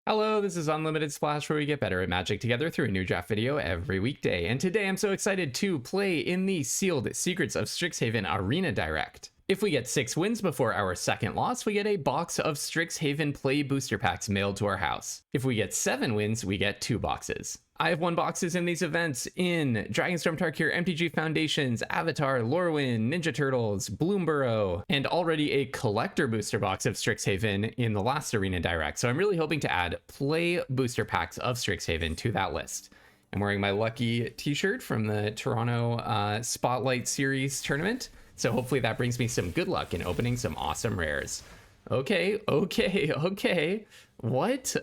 Hello, this is Unlimited Splash, where we get better at Magic together through a new draft video every weekday. And today I'm so excited to play in the sealed Secrets of Strixhaven Arenadirect. If we get 6 wins before our second loss, we get a box of Strixhaven play booster packs mailed to our house. If we get 7 wins, we get 2 boxes. I have won boxes in these events in Dragonstorm Tarkir, MTG Foundations, Avatar, Lorwyn, Ninja Turtles, Bloomborough, and already a collector booster box of Strixhaven in the last Arenadirect. So I'm really hoping to add play booster packs of Strixhaven to that list. I'm wearing my lucky t-shirt from the Toronto Spotlight Series tournament. So hopefully that brings me some good luck in opening some awesome rares. Okay. What?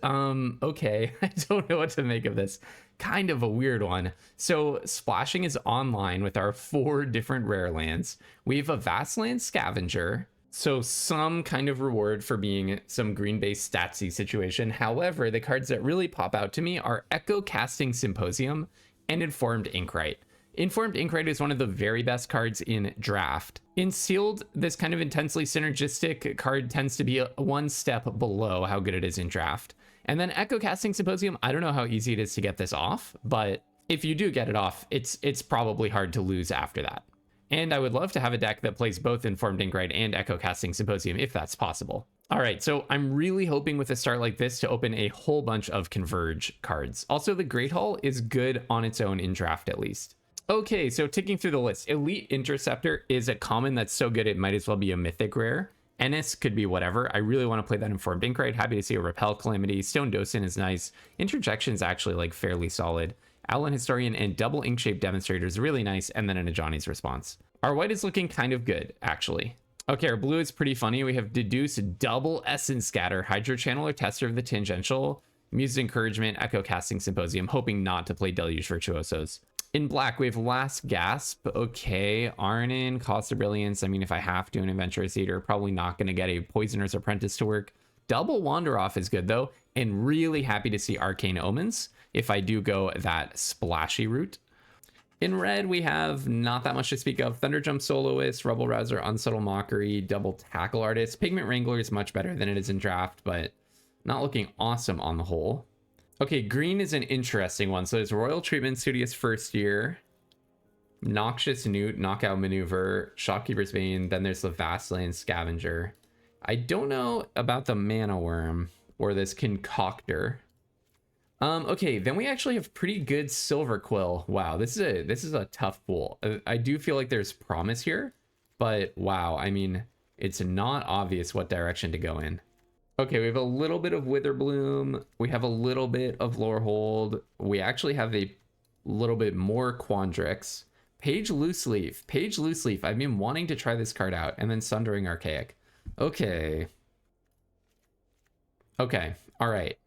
Okay. I don't know what to make of this. Kind of a weird one. So splashing is online with our 4 different rare lands. We have a Vastland Scavenger, so some kind of reward for being some green-based statsy situation. However, the cards that really pop out to me are Echo Casting Symposium and Informed Inkwrite. Informed Inkwrite is one of the very best cards in draft. In sealed, this kind of intensely synergistic card tends to be one step below how good it is in draft. And then Echo Casting Symposium, I don't know how easy it is to get this off, but if you do get it off, it's probably hard to lose after that. And I would love to have a deck that plays both Informed Inkwrite and Echo Casting Symposium if that's possible. All right, so I'm really hoping with a start like this to open a whole bunch of Converge cards. Also, the Great Hall is good on its own in draft at least. Okay, so ticking through the list, Elite Interceptor is a common that's so good it might as well be a mythic rare. Ennis could be whatever. I really want to play that Informed Inkwrite. Happy to see a Repel Calamity. Stone Docent is nice. Interjection is actually like fairly solid. Owlin Historian and Double Inkshape Demonstrator is really nice, and then an Ajani's Response. Our white is looking kind of good, actually. Okay, our blue is pretty funny. We have Deduce, Double Essence Scatter, Hydro Channeler, Tester of the Tangential, Muse's Encouragement, Echo Casting Symposium, hoping not to play Deluge Virtuosos. In black, we have Last Gasp. Okay, Arnon, Cost of Brilliance. I mean, if I have to, an Adventurous Eater, probably not going to get a Poisoner's Apprentice to work. Double Wander Off is good, though, and really happy to see Arcane Omens if I do go that splashy route. In red, we have not that much to speak of. Thunderjump Soloist, Rebel Rouser, Unsubtle Mockery, Double Tackle Artist. Pigment Wrangler is much better than it is in draft, but not looking awesome on the whole. Okay, green is an interesting one. So there's Royal Treatment, Studious First Year, Noxious Newt, Knockout Maneuver, Shopkeeper's Bane, then there's the Vastland Scavenger. I don't know about the Mana Worm or this Concoctor. Okay, then we actually have pretty good Silverquill. Wow, this is a tough pool. I do feel like there's promise here, but wow, I mean, it's not obvious what direction to go in. Okay, we have a little bit of Witherbloom. We have a little bit of Lorehold. We actually have a little bit more Quandrix. Page Loose Leaf. Page Loose Leaf. I've been wanting to try this card out. And then Sundering Archaic. Okay. Okay. All right.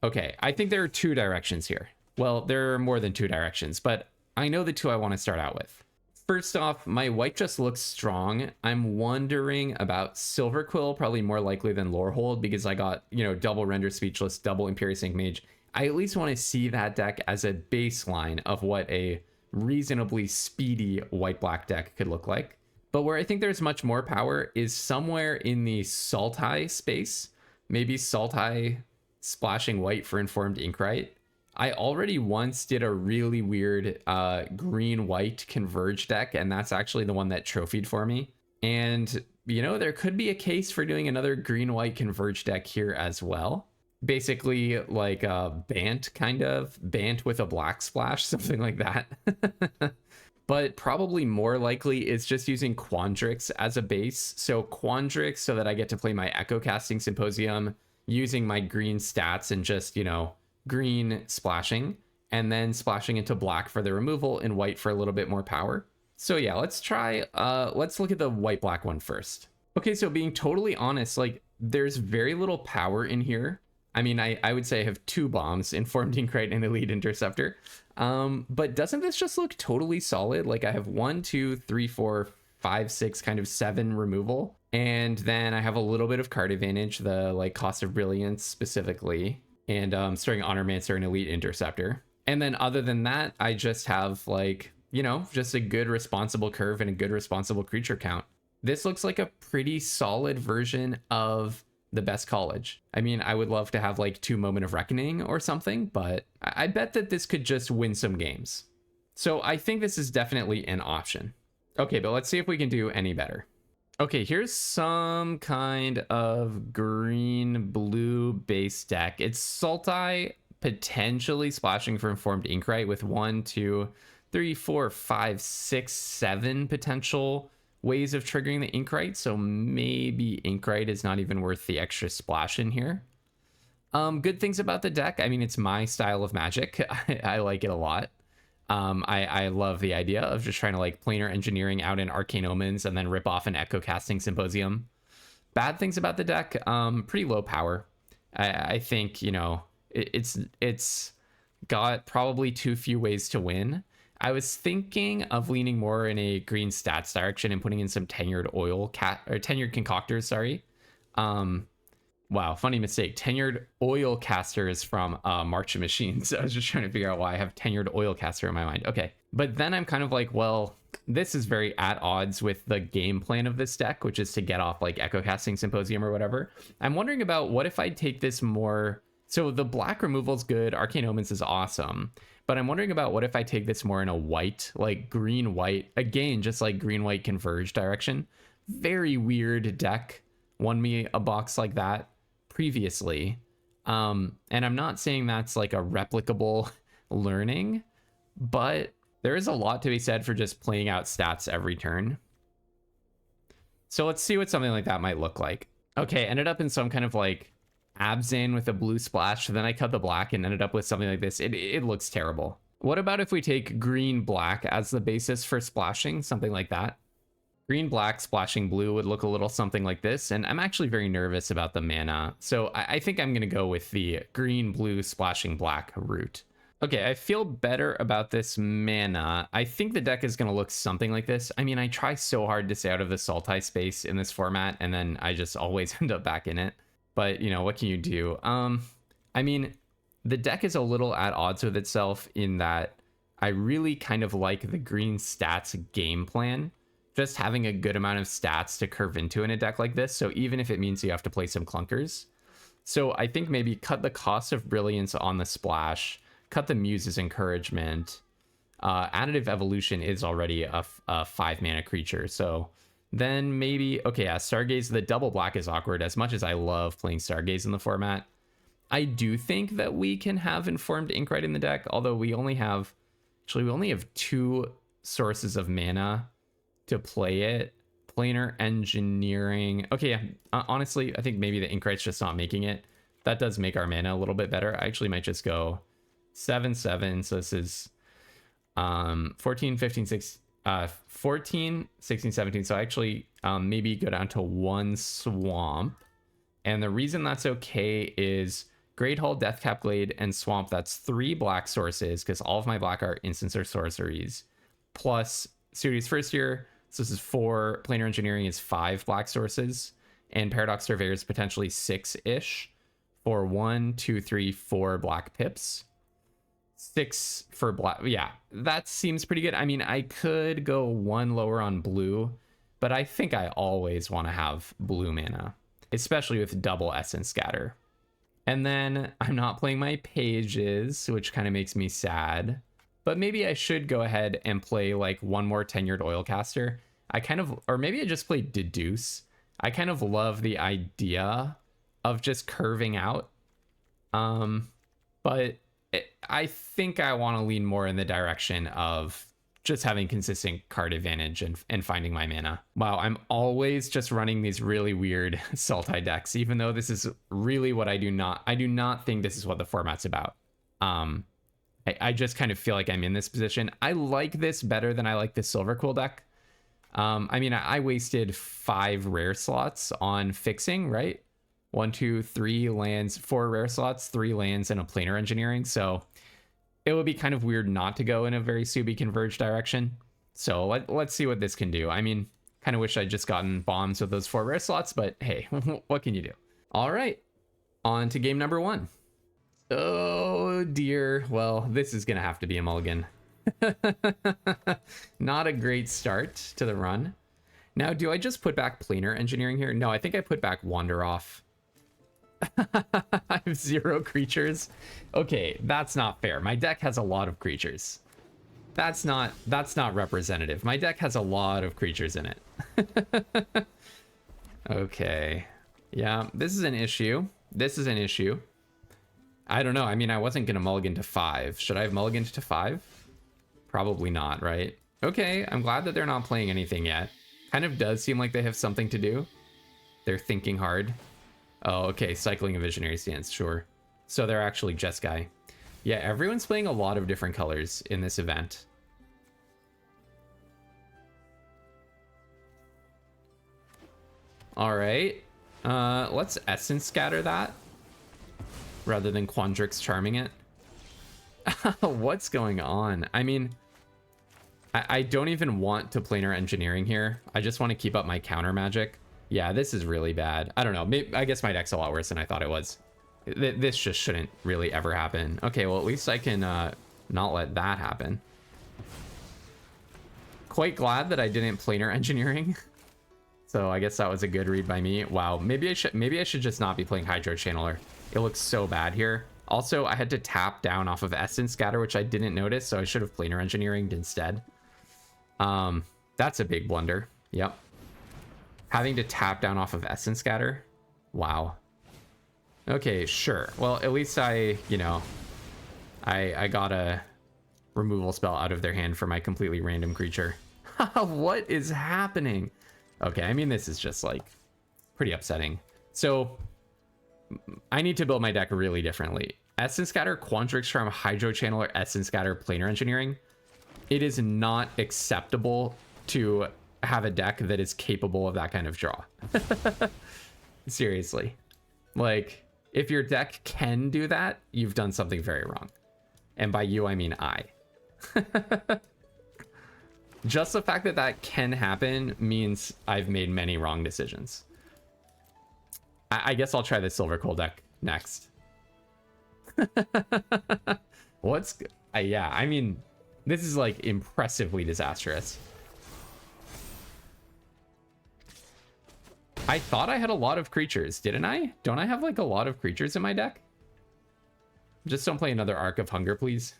Okay. I think there are 2 directions here. Well, there are more than 2 directions, but I know the 2 I want to start out with. First off, my white just looks strong. I'm wondering about Silverquill, probably more likely than Lorehold, because I got, double Render Speechless, double Imperious Ink Mage. I at least want to see that deck as a baseline of what a reasonably speedy white-black deck could look like. But where I think there's much more power is somewhere in the Sultai space. Maybe Sultai splashing white for Informed Inkwrite. I already once did a really weird green-white Converge deck, and that's actually the one that trophied for me. And, there could be a case for doing another green-white Converge deck here as well. Basically, like a Bant, kind of. Bant with a black splash, something like that. But probably more likely is just using Quandrix as a base. So Quandrix so that I get to play my Echo Casting Symposium, using my green stats and just, green splashing, and then splashing into black for the removal and white for a little bit more power. So yeah, let's try, let's look at the white-black one first. Okay, so being totally honest, like, there's very little power in here. I mean, I would say I have 2 bombs, Informed Inkwrite and Elite Interceptor. But doesn't this just look totally solid? Like, I have 1, 2, 3, 4, 5, 6, kind of 7 removal. And then I have a little bit of card advantage, the, like, Cost of Brilliance specifically. And Stirring Honormancer and Elite Interceptor. And then other than that, I just have, like, just a good responsible curve and a good responsible creature count. This looks like a pretty solid version of the best college. I mean, I would love to have like 2 Moment of Reckoning or something, but I bet that this could just win some games. So I think this is definitely an option. Okay, but let's see if we can do any better. Okay, here's some kind of green-blue base deck. It's Sultai potentially splashing for Informed Inkrite with 1, 2, 3, 4, 5, 6, 7 potential ways of triggering the Inkrite. So maybe Inkrite is not even worth the extra splash in here. Good things about the deck. I mean, it's my style of Magic. I like it a lot. I love the idea of just trying to like planar engineering out in Arcane Omens and then rip off an Echo Casting Symposium. Bad things about the deck, pretty low power. I think, you know, it's got probably too few ways to win. I was thinking of leaning more in a green stats direction and putting in some tenured tenured concoctors, sorry. Wow, funny mistake. Tenured oil casters from March of Machines. I was just trying to figure out why I have tenured oil caster in my mind. Okay, but then I'm kind of like, well, this is very at odds with the game plan of this deck, which is to get off like Echo Casting Symposium or whatever. I'm wondering about what if I take this more... So the black removal is good. Arcane Omens is awesome. But I'm wondering about what if I take this more in a white, like green-white, again, just like green-white converge direction. Very weird deck. Won me a box like that previously. And I'm not saying that's like a replicable learning, but there is a lot to be said for just playing out stats every turn. So let's see what something like that might look like. Okay, ended up in some kind of like Abzan with a blue splash. Then I cut the black and ended up with something like this. It looks terrible. What about if we take green black as the basis for splashing? Something like that. Green black splashing blue would look a little something like this. And I'm actually very nervous about the mana. So I think I'm going to go with the green blue splashing black route. Okay, I feel better about this mana. I think the deck is going to look something like this. I mean, I try so hard to stay out of the Sultai space in this format, and then I just always end up back in it. But, you know, what can you do? I mean, the deck is a little at odds with itself in that I really kind of like the green stats game plan. Just having a good amount of stats to curve into in a deck like this. So even if it means you have to play some clunkers. So I think maybe cut the cost of Brilliance on the splash. Cut the Muse's Encouragement. Additive Evolution is already a 5 mana creature. So... then maybe, okay, yeah, Stargaze, the double black is awkward. As much as I love playing Stargaze in the format, I do think that we can have Informed Inkrite in the deck, although we only have 2 sources of mana to play it. Planar Engineering. Okay, yeah, honestly, I think maybe the Inkrite's just not making it. That does make our mana a little bit better. I actually might just go 7/7, so this is 14, 15, 16... 14, 16, 17. So actually maybe go down to 1 swamp. And the reason that's okay is Great Hall, Deathcap Glade, and Swamp. That's 3 black sources because all of my black are instants or sorceries. Plus Series First Year. So this is 4. Planar Engineering is 5 black sources. And Paradox Surveyor is potentially 6-ish for 1, 2, 3, 4 black pips. 6 for black. Yeah, that seems pretty good. I mean, I could go 1 lower on blue, but I think I always want to have blue mana, especially with double Essence Scatter. And then I'm not playing my pages, which kind of makes me sad, but maybe I should go ahead and play like 1 more Tenured Oilcaster. Or maybe I just play Deduce. I kind of love the idea of just curving out. But I think I want to lean more in the direction of just having consistent card advantage and finding my mana. Wow, I'm always just running these really weird Sultai decks, even though this is really what I do not think this is what the format's about. I just kind of feel like I'm in this position. I like this better than I like the Silverquill deck. I mean, I wasted 5 rare slots on fixing, right? 1, 2, 3 lands, 4 rare slots, 3 lands, and a planar engineering. So it would be kind of weird not to go in a very Subi converge direction. So let's see what this can do. I mean, kind of wish I'd just gotten bombs with those 4 rare slots, but hey, what can you do? All right, on to game number 1. Oh dear. Well, this is going to have to be a mulligan. Not a great start to the run. Now, do I just put back planar engineering here? No, I think I put back Wander Off. I have 0 creatures. Okay, that's not fair. My deck has a lot of creatures. That's not representative. My deck has a lot of creatures in it. Okay. Yeah, this is an issue. This is an issue. I don't know. I mean, I wasn't going to mulligan to 5. Should I have mulliganed to 5? Probably not, right? Okay, I'm glad that they're not playing anything yet. Kind of does seem like they have something to do. They're thinking hard. Oh, okay, cycling a visionary stance, sure. So they're actually Jeskai. Yeah, everyone's playing a lot of different colors in this event. All right, let's Essence Scatter that rather than Quandrix Charming it. What's going on? I mean, I don't even want to planar engineering here. I just want to keep up my counter magic. Yeah, this is really bad. I don't know. Maybe, I guess my deck's a lot worse than I thought it was. This just shouldn't really ever happen. Okay, well, at least I can not let that happen. Quite glad that I didn't planar engineering. So I guess that was a good read by me. Wow, maybe I should just not be playing Hydro Channeler. It looks so bad here. Also, I had to tap down off of Essence Scatter, which I didn't notice, so I should have planar engineered instead. That's a big blunder. Yep. Having to tap down off of Essence Scatter. Wow. Okay, sure. Well, at least I got a removal spell out of their hand for my completely random creature. What is happening? Okay, I mean, this is just like pretty upsetting. So I need to build my deck really differently. Essence Scatter, Quandrix Charm, Hydro Channeler, Essence Scatter, planar engineering. It is not acceptable to have a deck that is capable of that kind of draw. Seriously. Like, if your deck can do that, you've done something very wrong. And by you, I mean I. Just the fact that that can happen means I've made many wrong decisions. I guess I'll try the Silverquill deck next. Yeah, I mean, this is like impressively disastrous. I thought I had a lot of creatures, didn't I? Don't I have like a lot of creatures in my deck? Just don't play another Arc of Hunger, please.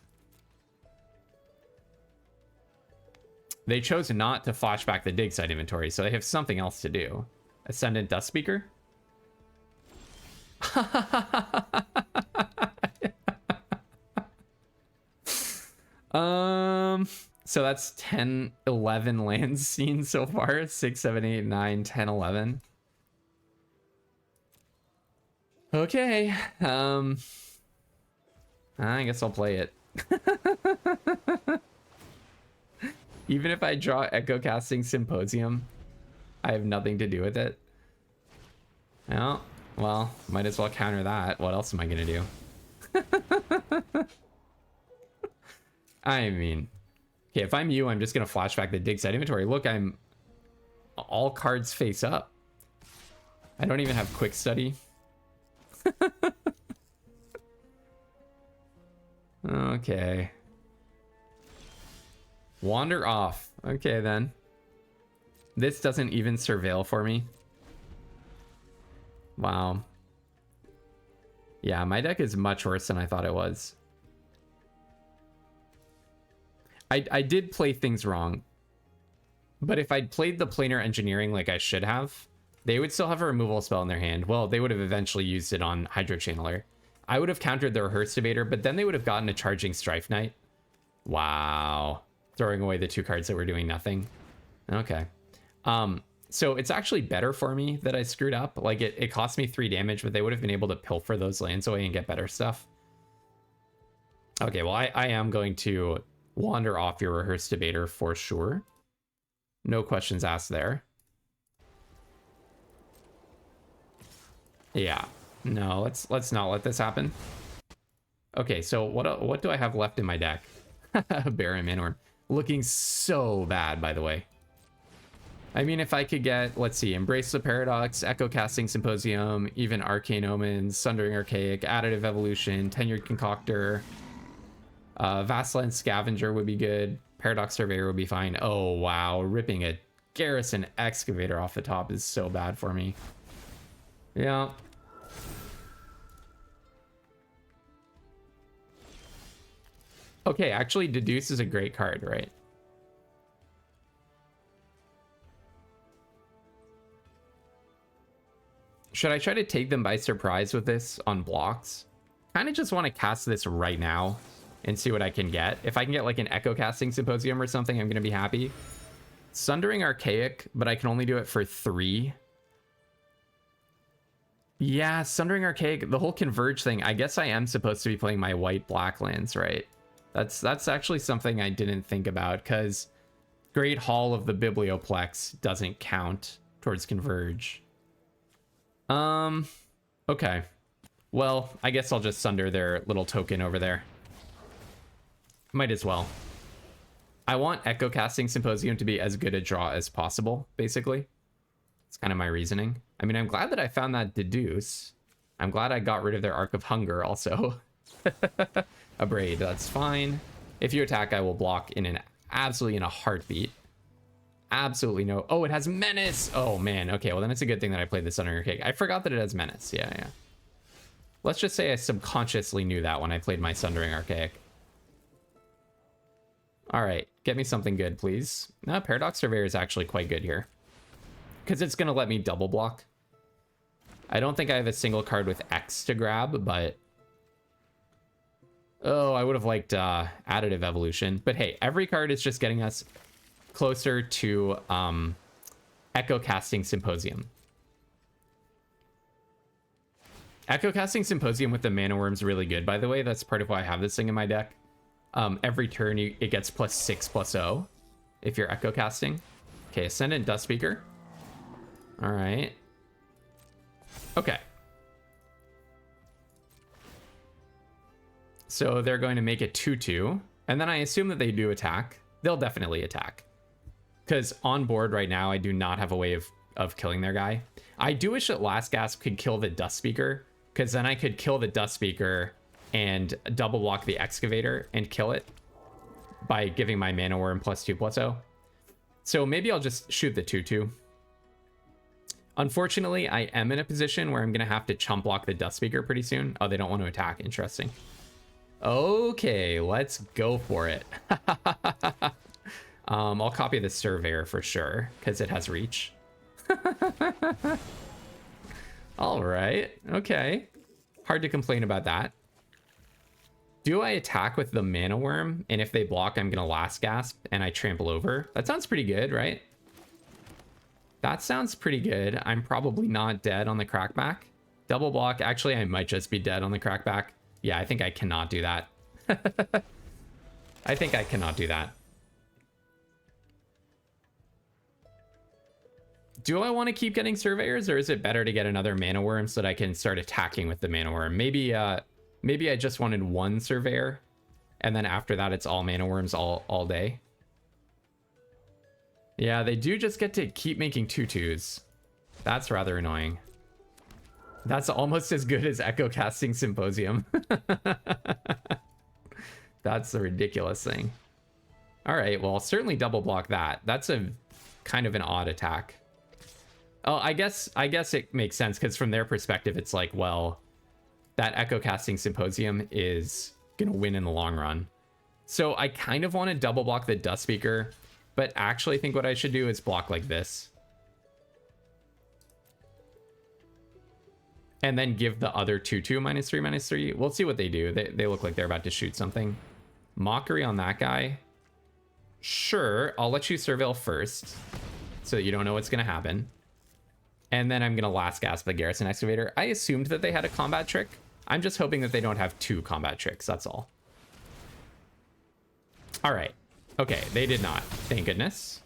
They chose not to flashback the dig site inventory, so they have something else to do. Ascendant Dust Speaker? So that's 10, 11 lands seen so far. 6, 7, 8, 9, 10, 11. Okay. I guess I'll play it. Even if I draw Echo Casting Symposium, I have nothing to do with it. Oh, well, might as well counter that. What else am I gonna do? I mean, okay, if I'm you, I'm just gonna flashback the dig site inventory. Look, I'm all cards face up. I don't even have quick study. Okay. Wander off. Okay, then. This doesn't even surveil for me. Wow. Yeah, my deck is much worse than I thought it was. I did play things wrong. But if I'd played the planar engineering like I should have, they would still have a removal spell in their hand. Well, they would have eventually used it on Hydro Channeler. I would have countered the Rehearse Debater, but then they would have gotten a Charging Strife Knight. Wow. Throwing away the 2 cards that were doing nothing. Okay. So it's actually better for me that I screwed up. Like, it cost me 3 damage, but they would have been able to pilfer those lands away and get better stuff. Okay, well, I am going to wander off your Rehearse Debater for sure. No questions asked there. Yeah. No, let's not let this happen. Okay, so what do I have left in my deck? Baron Manhorn. Looking so bad, by the way. I mean, if I could get, let's see, Embrace the Paradox, Echo Casting Symposium, even Arcane Omens, Sundering Archaic, Additive Evolution, Tenured Concoctor, Vastland Scavenger would be good. Paradox Surveyor would be fine. Oh, wow. Ripping a Garrison Excavator off the top is so bad for me. Yeah. Okay, actually, Deduce is a great card, right? Should I try to take them by surprise with this on blocks? Kind of just want to cast this right now and see what I can get. If I can get like an Echo Casting Symposium or something, I'm going to be happy. Sundering Archaic, but I can only do it for 3. Yeah, Sundering Archaic, the whole Converge thing. I guess I am supposed to be playing my white-black lands, right? That's actually something I didn't think about, because Great Hall of the Biblioplex doesn't count towards Converge. Okay. Well, I guess I'll just sunder their little token over there. Might as well. I want Echo Casting Symposium to be as good a draw as possible, basically. It's kind of my reasoning. I mean, I'm glad that I found that Deduce. I'm glad I got rid of their Arc of Hunger also. Abrade, that's fine. If you attack, I will block absolutely in a heartbeat. Absolutely no. Oh, it has Menace. Oh, man. Okay, well, then it's a good thing that I played this under Cake. I forgot that it has Menace. Yeah. Let's just say I subconsciously knew that when I played my Sundering Archaic. All right, get me something good, please. No, Paradox Surveyor is actually quite good here, because it's going to let me double block. I don't think I have a single card with X to grab, but... Oh, I would have liked Additive Evolution. But hey, every card is just getting us closer to Echo Casting Symposium. Echo Casting Symposium with the Mana Worm's really good, by the way. That's part of why I have this thing in my deck. Every turn, it gets +6/+0 if you're Echo Casting. Okay, Ascendant Dustspeaker. All right. Okay. So they're going to make it 2/2, and then I assume that they do attack. They'll definitely attack, because on board right now, I do not have a way of killing their guy. I do wish that Last Gasp could kill the Dustspeaker, because then I could kill the Dustspeaker and double block the Excavator and kill it by giving my Mana Worm +2/+0. So maybe I'll just shoot the 2/2. Unfortunately, I am in a position where I'm going to have to chump block the Dustspeaker pretty soon. Oh, they don't want to attack. Interesting. Okay, let's go for it. I'll copy the Surveyor for sure, because it has reach. All right, okay. Hard to complain about that. Do I attack with the Mana Worm? And if they block, I'm going to Last Gasp and I trample over. That sounds pretty good, right? That sounds pretty good. I'm probably not dead on the Crackback. Double block. Actually, I might just be dead on the Crackback. Yeah, I think I cannot do that. I think I cannot do that. Do I want to keep getting Surveyors, or is it better to get another Mana Worm so that I can start attacking with the Mana Worm? Maybe I just wanted one Surveyor, and then after that it's all Mana Worms all day. Yeah, they do just get to keep making 2/2s. That's rather annoying. That's almost as good as Echo Casting Symposium. That's the ridiculous thing. All right, well, I'll certainly double block that. That's a kind of an odd attack. Oh, I guess it makes sense, because from their perspective, it's like, well, that Echo Casting Symposium is going to win in the long run. So I kind of want to double block the Dustspeaker, but actually think what I should do is block like this. And then give the other 2/2 -3/3. We'll see what they do. They look like they're about to shoot something. Mockery on that guy. Sure, I'll let you surveil first, so that you don't know what's going to happen. And then I'm going to Last Gasp the Garrison Excavator. I assumed that they had a combat trick. I'm just hoping that they don't have 2 combat tricks, that's all. All right. Okay, they did not. Thank goodness.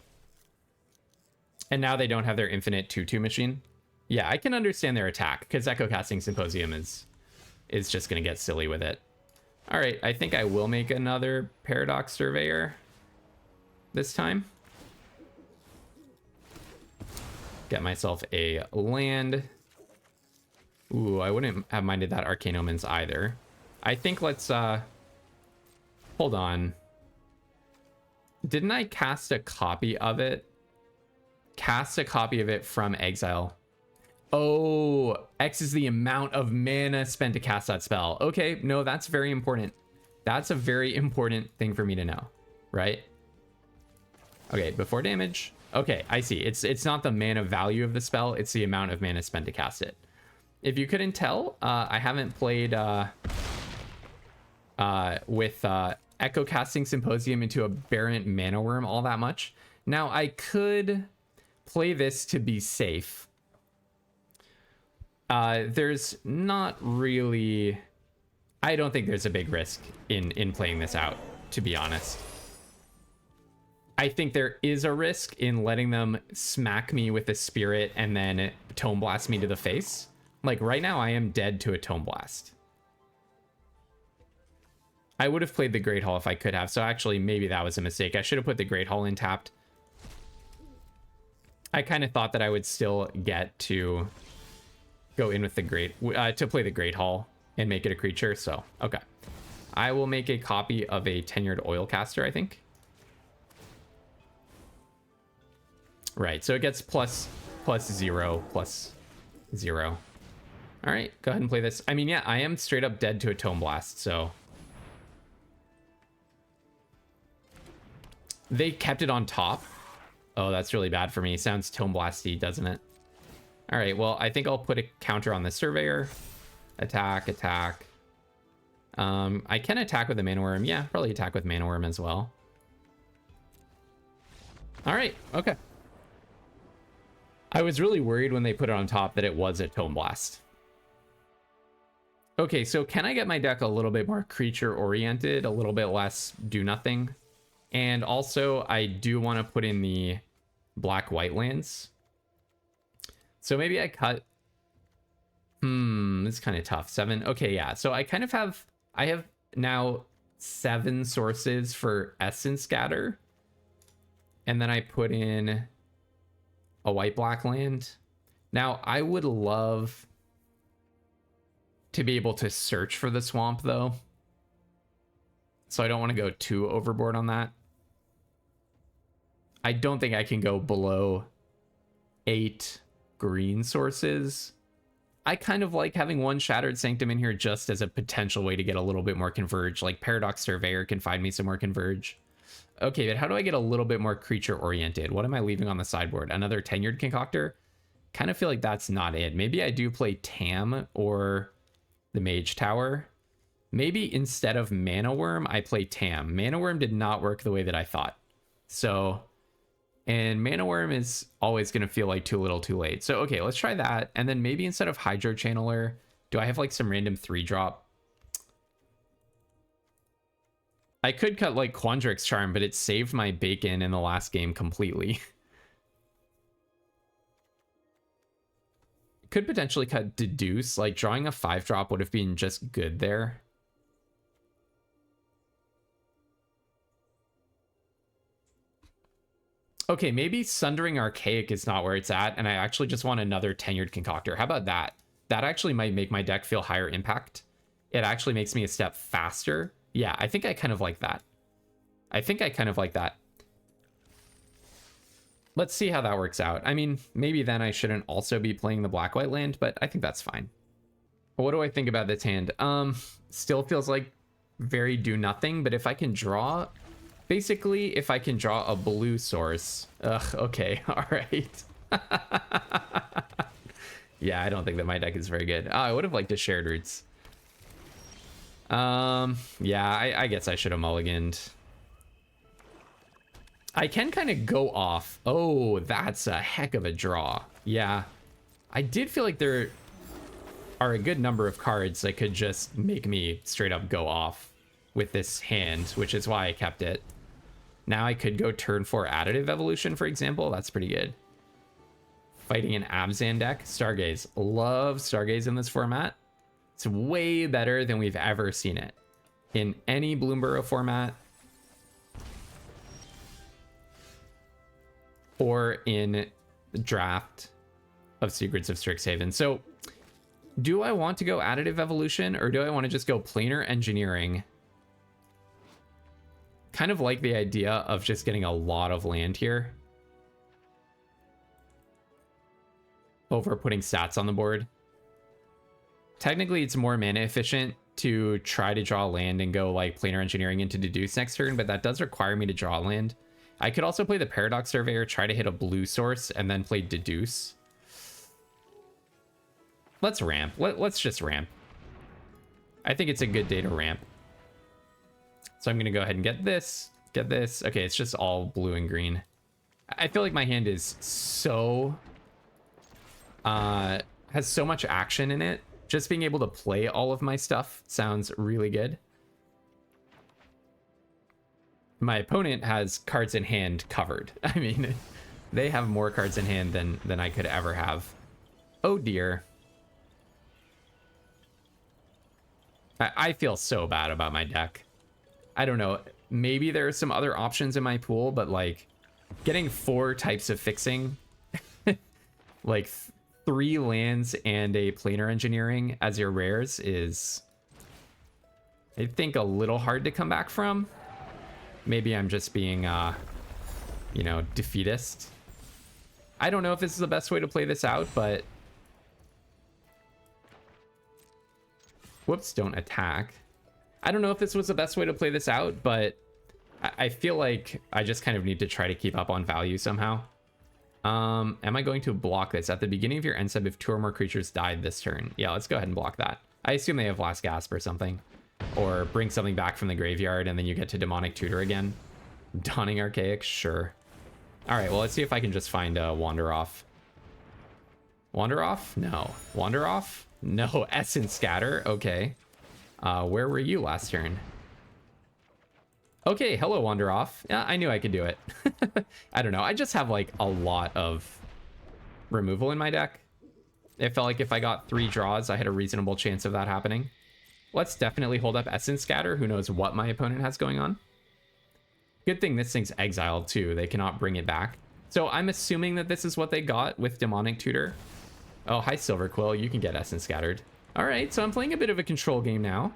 And now they don't have their infinite 2/2 machine. Yeah, I can understand their attack, because Echo Casting Symposium is just going to get silly with it. All right, I think I will make another Paradox Surveyor this time. Get myself a land. Ooh, I wouldn't have minded that Arcane Omens either. I think let's... Hold on. Didn't I cast a copy of it? Cast a copy of it from exile. Oh, X is the amount of mana spent to cast that spell. Okay, no, that's very important. That's a very important thing for me to know, right? Okay, before damage. Okay, I see. It's not the mana value of the spell, it's the amount of mana spent to cast it. If you couldn't tell, I haven't played with Echo Casting Symposium into Aberrant Mana Worm all that much. Now, I could play this to be safe. There's not really... I don't think there's a big risk in playing this out, to be honest. I think there is a risk in letting them smack me with a spirit and then Tome Blast me to the face. Like, right now, I am dead to a Tome Blast. I would have played the Great Hall if I could have, so actually, maybe that was a mistake. I should have put the Great Hall in tapped. I kind of thought that I would still get to go in with the to play the Great Hall and make it a creature, so, okay. I will make a copy of a Tenured Oil Caster, I think. Right, so it gets plus 0, plus 0. All right, go ahead and play this. I mean, yeah, I am straight up dead to a Tome Blast, so. They kept it on top. Oh, that's really bad for me. Sounds Tome Blasty, doesn't it? All right, well, I think I'll put a counter on the Surveyor. Attack, attack. I can attack with the Mana Worm. Yeah, probably attack with Mana Worm as well. All right, okay. I was really worried when they put it on top that it was a Tome Blast. Okay, so can I get my deck a little bit more creature-oriented, a little bit less do-nothing? And also, I do want to put in the black-white lands. So maybe I cut... this is kind of tough. 7. Okay, yeah. So I kind of have... I have now 7 sources for Essence Scatter. And then I put in a white-black land. Now, I would love to be able to search for the swamp, though. So I don't want to go too overboard on that. I don't think I can go below 8 green sources. I kind of like having 1 Shattered Sanctum in here just as a potential way to get a little bit more Converge. Like Paradox Surveyor can find me some more Converge. Okay, but how do I get a little bit more creature-oriented? What am I leaving on the sideboard? Another Tenured Concoctor? Kind of feel like that's not it. Maybe I do play Tam or the Mage Tower. Maybe instead of Mana Worm, I play Tam. Mana Worm did not work the way that I thought. So, and Mana Worm is always going to feel like too little too late. So, okay, let's try that. And then maybe instead of Hydro Channeler, do I have like some random 3-drop? I could cut like Quandrix Charm, but it saved my bacon in the last game completely. Could potentially cut Deduce. Like drawing a 5-drop would have been just good there. Okay, maybe Sundering Archaic is not where it's at, and I actually just want another Tenured Concoctor. How about that? That actually might make my deck feel higher impact. It actually makes me a step faster. Yeah, I think I kind of like that. Let's see how that works out. I mean, maybe then I shouldn't also be playing the black-white land, but I think that's fine. What do I think about this hand? Still feels like very do-nothing, but if I can draw... Basically, if I can draw a blue source... Ugh, okay, all right. Yeah, I don't think that my deck is very good. Oh, I would have liked a Shared Roots. Yeah, I guess I should have mulliganed. I can kind of go off. Oh, that's a heck of a draw. Yeah, I did feel like there are a good number of cards that could just make me straight up go off with this hand, which is why I kept it. Now I could go turn 4 Additive Evolution, for example. That's pretty good. Fighting an Abzan deck. Stargaze. Love Stargaze in this format. It's way better than we've ever seen it in any Bloomburrow format or in the draft of Secrets of Strixhaven. So do I want to go Additive Evolution or do I want to just go Planar Engineering? Kind of like the idea of just getting a lot of land here over putting stats on the board. Technically, it's more mana efficient to try to draw land and go like planar engineering into deduce next turn, but that does require me to draw land. I could also play the Paradox Surveyor, try to hit a blue source, and then play deduce. Let's ramp. Let's just ramp. I think it's a good day to ramp. So I'm going to go ahead and get this. Get this. Okay, it's just all blue and green. I feel like my hand is so... has so much action in it. Just being able to play all of my stuff sounds really good. My opponent has cards in hand covered. I mean, they have more cards in hand than I could ever have. Oh dear. I feel so bad about my deck. I don't know. Maybe there are some other options in my pool, but like getting 4 types of fixing, like 3 lands and a planar engineering as your rares is, I think, a little hard to come back from. Maybe I'm just being, you know, defeatist. I don't know if this is the best way to play this out, but... Whoops, don't attack. I don't know if this was the best way to play this out, but I feel like I just kind of need to try to keep up on value somehow. Am I going to block this? At the beginning of your end step, if 2 or more creatures died this turn. Yeah, let's go ahead and block that. I assume they have Last Gasp or something. Or bring something back from the graveyard and then you get to Demonic Tutor again. Dawning Archaic, sure. Alright, well, let's see if I can just find Wander Off. Wander Off? No. Wander Off? No. Essence Scatter? Okay. Where were you last turn? Okay, hello, Wander Off. Yeah, I knew I could do it. I don't know. I just have, like, a lot of removal in my deck. It felt like if I got 3 draws, I had a reasonable chance of that happening. Let's definitely hold up Essence Scatter. Who knows what my opponent has going on. Good thing this thing's exiled, too. They cannot bring it back. So I'm assuming that this is what they got with Demonic Tutor. Oh, hi, Silverquill. You can get Essence Scattered. All right, so I'm playing a bit of a control game now.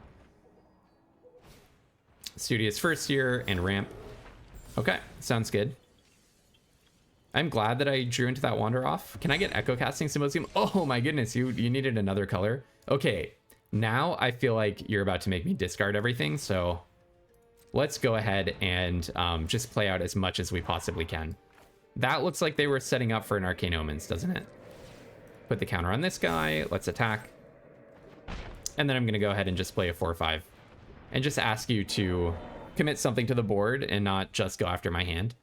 Studious first year and ramp. Okay, sounds good. I'm glad that I drew into that Wander Off. Can I get Echo Casting Symposium? Oh my goodness, you needed another color. Okay, now I feel like you're about to make me discard everything, so let's go ahead and just play out as much as we possibly can. That looks like they were setting up for an Arcane Omens, doesn't it? Put the counter on this guy. Let's attack. And then I'm going to go ahead and just play a 4/5. And just ask you to commit something to the board and not just go after my hand.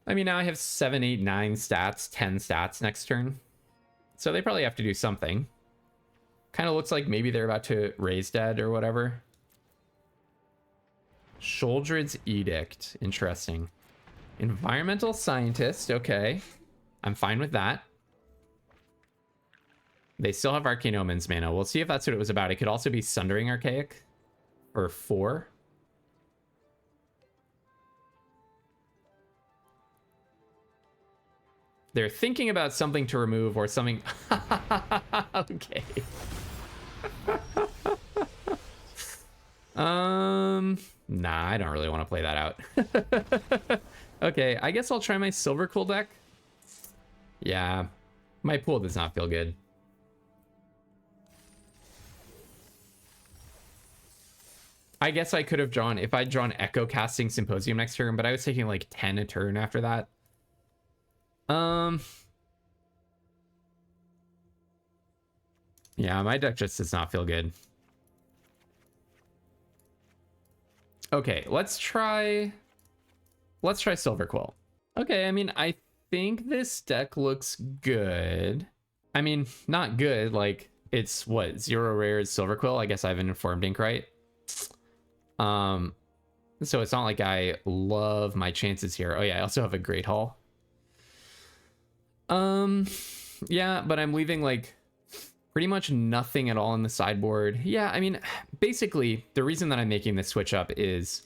I mean, now I have 7, 8, 9 stats, 10 stats next turn. So they probably have to do something. Kind of looks like maybe they're about to raise dead or whatever. Sholdred's Edict. Interesting. Environmental Scientist. Okay. I'm fine with that. They still have Arcane Omens mana. We'll see if that's what it was about. It could also be Sundering Archaic for 4. They're thinking about something to remove or something. Okay. Nah, I don't really want to play that out. Okay, I guess I'll try my Silverquill deck. Yeah, my pool does not feel good. I guess I could have drawn, if I'd drawn Echo Casting Symposium next turn, but I was taking like 10 a turn after that. Yeah, my deck just does not feel good. Okay, let's try Silverquill. Okay, I mean, I think this deck looks good. I mean, not good, like, it's what, 0 rares Silverquill? I guess I haven't informed Ink right. So it's not like I love my chances here. Oh yeah, I also have a Great Hall. Yeah, but I'm leaving like pretty much nothing at all in the sideboard. Yeah, I mean, basically the reason that I'm making this switch up is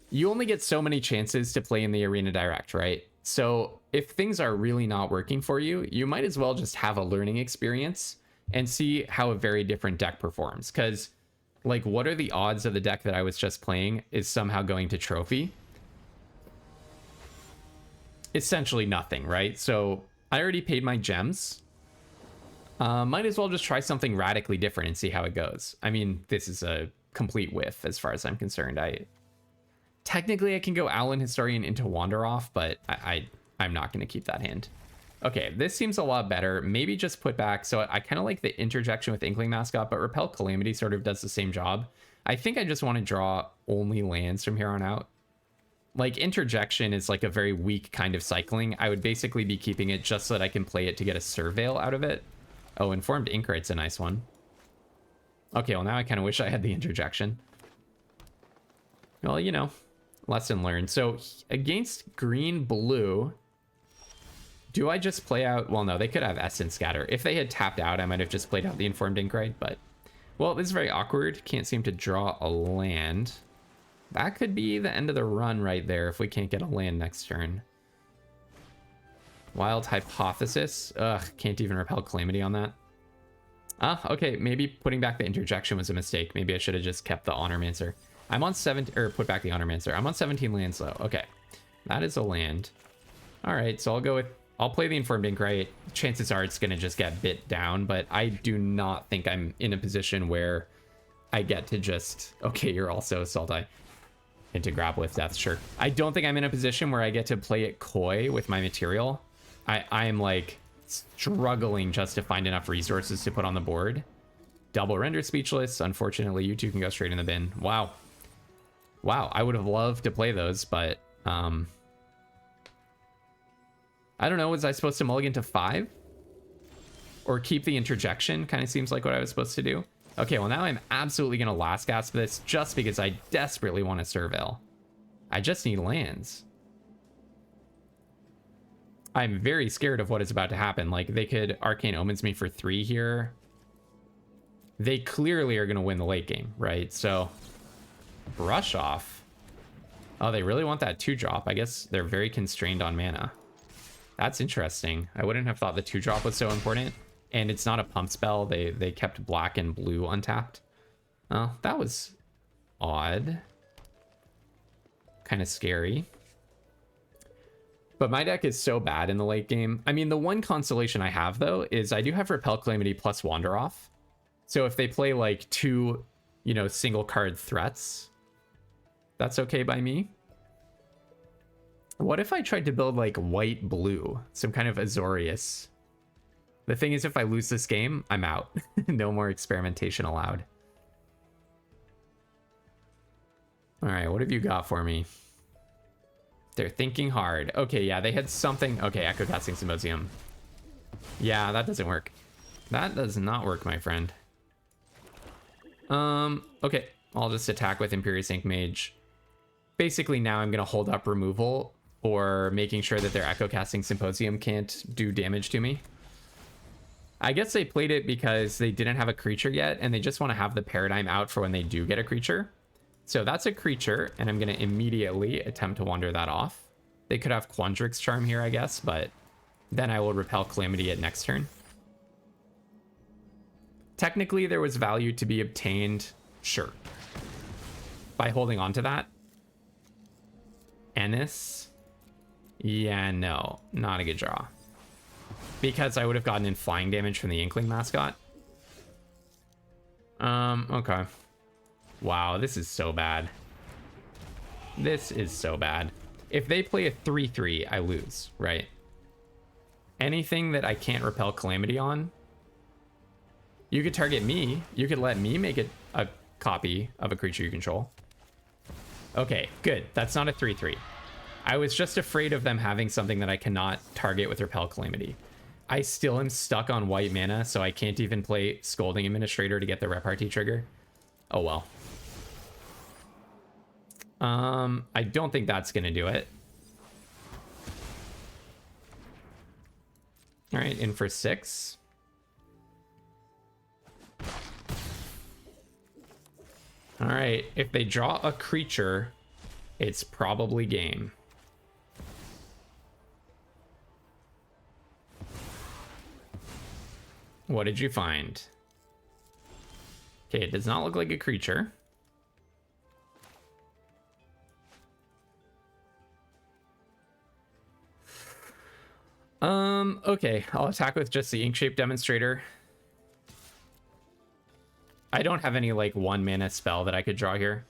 you only get so many chances to play in the arenadirect, right? So if things are really not working for you, you might as well just have a learning experience and see how a very different deck performs. Because like, what are the odds of the deck that I was just playing is somehow going to trophy? Essentially nothing, right? So I already paid my gems. Might as well just try something radically different and see how it goes. I mean, this is a complete whiff as far as I'm concerned. Technically I can go Owlin Historian into Wanderoff, but I'm not going to keep that hand. Okay, this seems a lot better. Maybe just put back. So I kind of like the interjection with Inkling Mascot, but Repel Calamity sort of does the same job. I think I just want to draw only lands from here on out. Like, interjection is like a very weak kind of cycling. I would basically be keeping it just so that I can play it to get a Surveil out of it. Oh, Informed Inkright's a nice one. Okay, well now I kind of wish I had the interjection. Well, you know, lesson learned. So against green-blue, do I just play out... Well, no, they could have Essence Scatter. If they had tapped out, I might have just played out the Informed Inkright, but... Well, this is very awkward. Can't seem to draw a land. That could be the end of the run right there if we can't get a land next turn. Wild Hypothesis. Ugh, can't even Repel Calamity on that. Ah, okay, maybe putting back the interjection was a mistake. Maybe I should have just kept the Honormancer. I'm on 7... Or put back the Honormancer. I'm on 17 lands, though. Okay, that is a land. All right, so I'll go with... I'll play the Informed Inkright. Chances are it's going to just get bit down, but I do not think I'm in a position where I get to just... Okay, you're also Sultai. Into Grapple with Death, sure. I don't think I'm in a position where I get to play it coy with my material. I am like struggling just to find enough resources to put on the board. Double Render Speechless. Unfortunately, you two can go straight in the bin. Wow. Wow, I would have loved to play those, but... I don't know, was I supposed to mulligan to 5? Or keep the interjection? Kind of seems like what I was supposed to do. Okay, well now I'm absolutely going to last gasp this just because I desperately want a Surveil. I just need lands. I'm very scared of what is about to happen. Like, they could Arcane Omens me for 3 here. They clearly are going to win the late game, right? So, Brush Off. Oh, they really want that 2-drop. I guess they're very constrained on mana. That's interesting. I wouldn't have thought the 2-drop was so important. And it's not a pump spell. They kept black and blue untapped. Oh, that was odd. Kind of scary. But my deck is so bad in the late game. I mean, the one consolation I have, though, is I do have Repel Calamity plus Wanderoff. So if they play, like, 2, you know, single-card threats, that's okay by me. What if I tried to build, like, white-blue? Some kind of Azorius. The thing is, if I lose this game, I'm out. No more experimentation allowed. All right, what have you got for me? They're thinking hard. Okay, yeah, they had something. Okay, Echo Casting Symposium. Yeah, that doesn't work. That does not work, my friend. Okay, I'll just attack with Imperious Ink Mage. Basically, now I'm going to hold up removal for making sure that their Echo Casting Symposium can't do damage to me. I guess they played it because they didn't have a creature yet, and they just want to have the Paradigm out for when they do get a creature. So that's a creature, and I'm going to immediately attempt to wander that off. They could have Quandrix Charm here, I guess, but then I will Repel Calamity at next turn. Technically, there was value to be obtained, sure, by holding on to that. Ennis? Yeah, no, not a good draw. Because I would have gotten in flying damage from the Inkling Mascot. Okay. Wow, this is so bad. This is so bad. If they play a 3/3, I lose, right? Anything that I can't Repel Calamity on, you could target me. You could let me make it a copy of a creature you control. Okay, good. That's not a 3/3. I was just afraid of them having something that I cannot target with Repel Calamity. I still am stuck on white mana, so I can't even play Scolding Administrator to get the repartee trigger. Oh well. I don't think that's gonna do it. All right, in for 6. All right, if they draw a creature, it's probably game. What did you find? Okay, it does not look like a creature. Okay, I'll attack with just the Inkshape Demonstrator. I don't have any like 1 mana spell that I could draw here.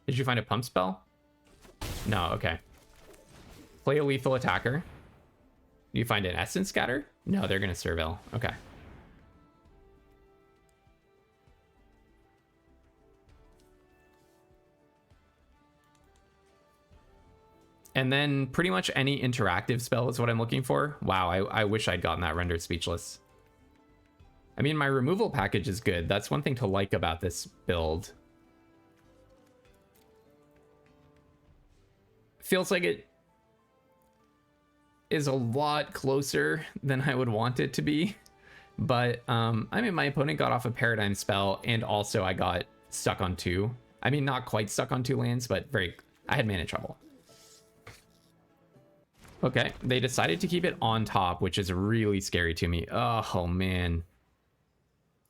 Did you find a pump spell? No, okay. Play a lethal attacker. You find an essence scatter? No, they're gonna surveil. Okay. And then pretty much any interactive spell is what I'm looking for. Wow, I wish I'd gotten that rendered speechless. I mean, my removal package is good. That's one thing to like about this build. Feels like it is a lot closer than I would want it to be. But, I mean, my opponent got off a paradigm spell, and also I got stuck on 2. I mean, not quite stuck on 2 lands, but I had mana trouble. Okay, they decided to keep it on top, which is really scary to me. Oh, man.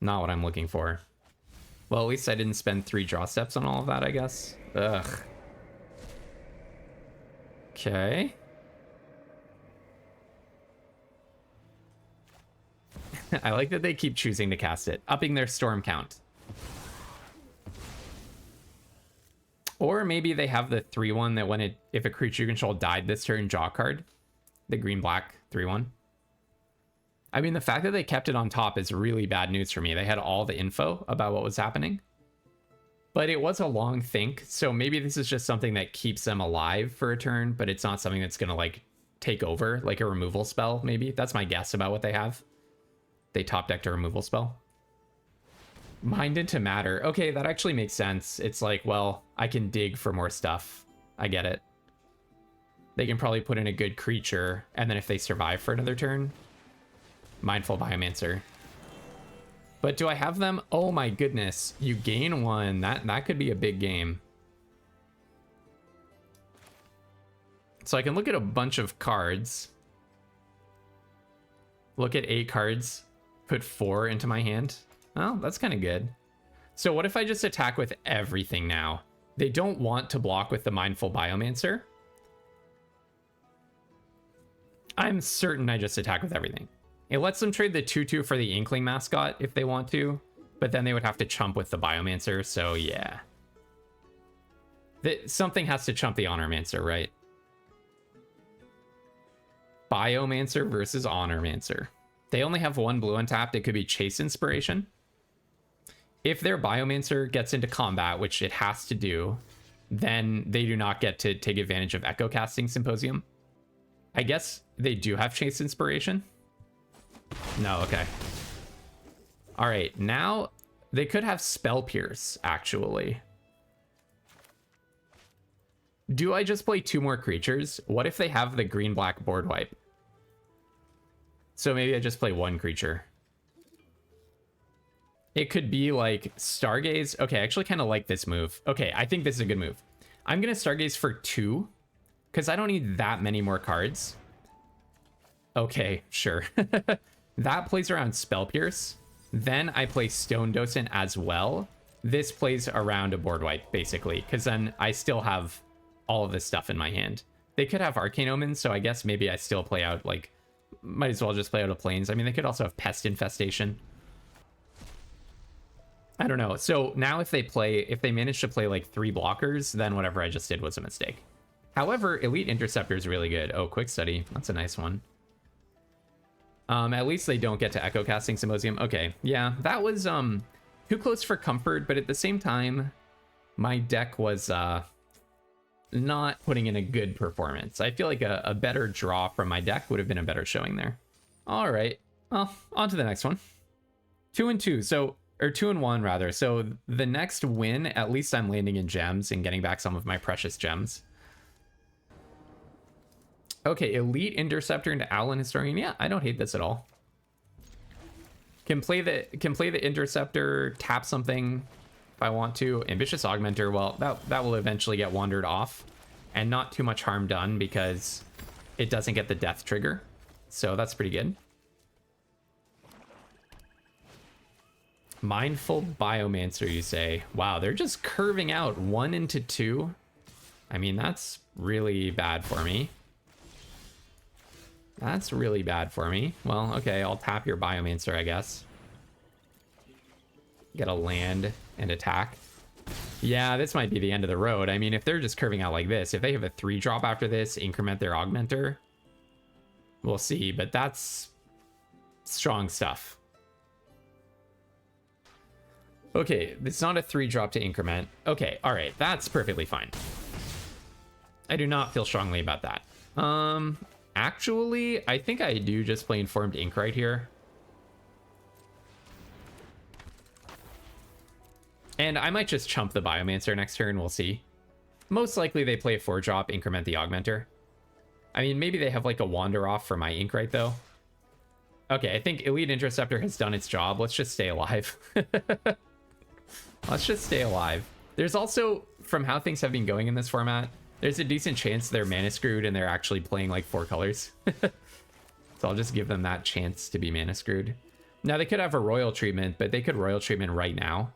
Not what I'm looking for. Well, at least I didn't spend 3 draw steps on all of that, I guess. Ugh. Okay. I like that they keep choosing to cast it, upping their storm count. Or maybe they have the 3/1 that if a creature you control died this turn, draw card. The green-black 3/1. I mean, the fact that they kept it on top is really bad news for me. They had all the info about what was happening. But it was a long think, so maybe this is just something that keeps them alive for a turn, but it's not something that's going to, like, take over, like a removal spell, maybe. That's my guess about what they have. They top-decked a removal spell. Mind into matter. Okay, that actually makes sense. It's like, well, I can dig for more stuff. I get it. They can probably put in a good creature, and then if they survive for another turn, Mindful Biomancer. But do I have them? Oh my goodness. You gain 1. That could be a big game. So I can look at a bunch of cards. Look at 8 cards. Put 4 into my hand. Oh, that's kind of good. So what if I just attack with everything now? They don't want to block with the Mindful Biomancer. I'm certain I just attack with everything. It lets them trade the 2/2 for the Inkling Mascot if they want to, but then they would have to chump with the Biomancer, so yeah. Something has to chump the Honormancer, right? Biomancer versus Honormancer. They only have 1 blue untapped. It could be Chase Inspiration. If their Biomancer gets into combat, which it has to do, then they do not get to take advantage of Echo Casting Symposium. I guess they do have Chase Inspiration. No, okay. All right, now they could have Spell Pierce, actually. Do I just play 2 more creatures? What if they have the green-black board wipe? So maybe I just play 1 creature. It could be like Stargaze. Okay, I actually kind of like this move. Okay, I think this is a good move. I'm going to Stargaze for 2, because I don't need that many more cards. Okay, sure. That plays around Spell Pierce. Then I play Stone Docent as well. This plays around a board wipe, basically, because then I still have all of this stuff in my hand. They could have Arcane Omen, so I guess maybe I still play out, like, might as well just play out of Plains. I mean, they could also have Pest Infestation. I don't know. So now if they manage to play like 3 blockers, then whatever I just did was a mistake. However, Elite Interceptor is really good. Oh, Quick Study. That's a nice one. At least they don't get to Echo Casting Symposium. Okay, yeah, that was too close for comfort, but at the same time, my deck was not putting in a good performance. I feel like a better draw from my deck would have been a better showing there. All right, well, on to the next one. 2-2, so, or 2-1 rather. So the next win, at least I'm landing in gems and getting back some of my precious gems. Okay, Elite Interceptor into Owlin Historian. Yeah, I don't hate this at all. Can play the Interceptor, tap something if I want to. Ambitious Augmenter, well, that will eventually get wandered off. And not too much harm done because it doesn't get the death trigger. So that's pretty good. Mindful Biomancer, you say. Wow, they're just curving out 1 into 2. I mean, that's really bad for me. That's really bad for me. Well, okay, I'll tap your Biomancer, I guess. Get a land and attack. Yeah, this might be the end of the road. I mean, if they're just curving out like this, if they have a 3-drop after this, increment their augmenter, we'll see, but that's strong stuff. Okay, it's not a 3-drop to increment. Okay, all right, that's perfectly fine. I do not feel strongly about that. Actually, I think I do just play Informed Ink right here. And I might just chump the Biomancer next turn, we'll see. Most likely they play a 4-drop, increment the Augmenter. I mean, maybe they have like a wander off for my ink right though. Okay, I think Elite Interceptor has done its job. Let's just stay alive. Let's just stay alive. There's also, from how things have been going in this format, there's a decent chance they're mana screwed and they're actually playing like 4 colors. So I'll just give them that chance to be mana screwed. Now they could have a Royal Treatment, but they could Royal Treatment right now.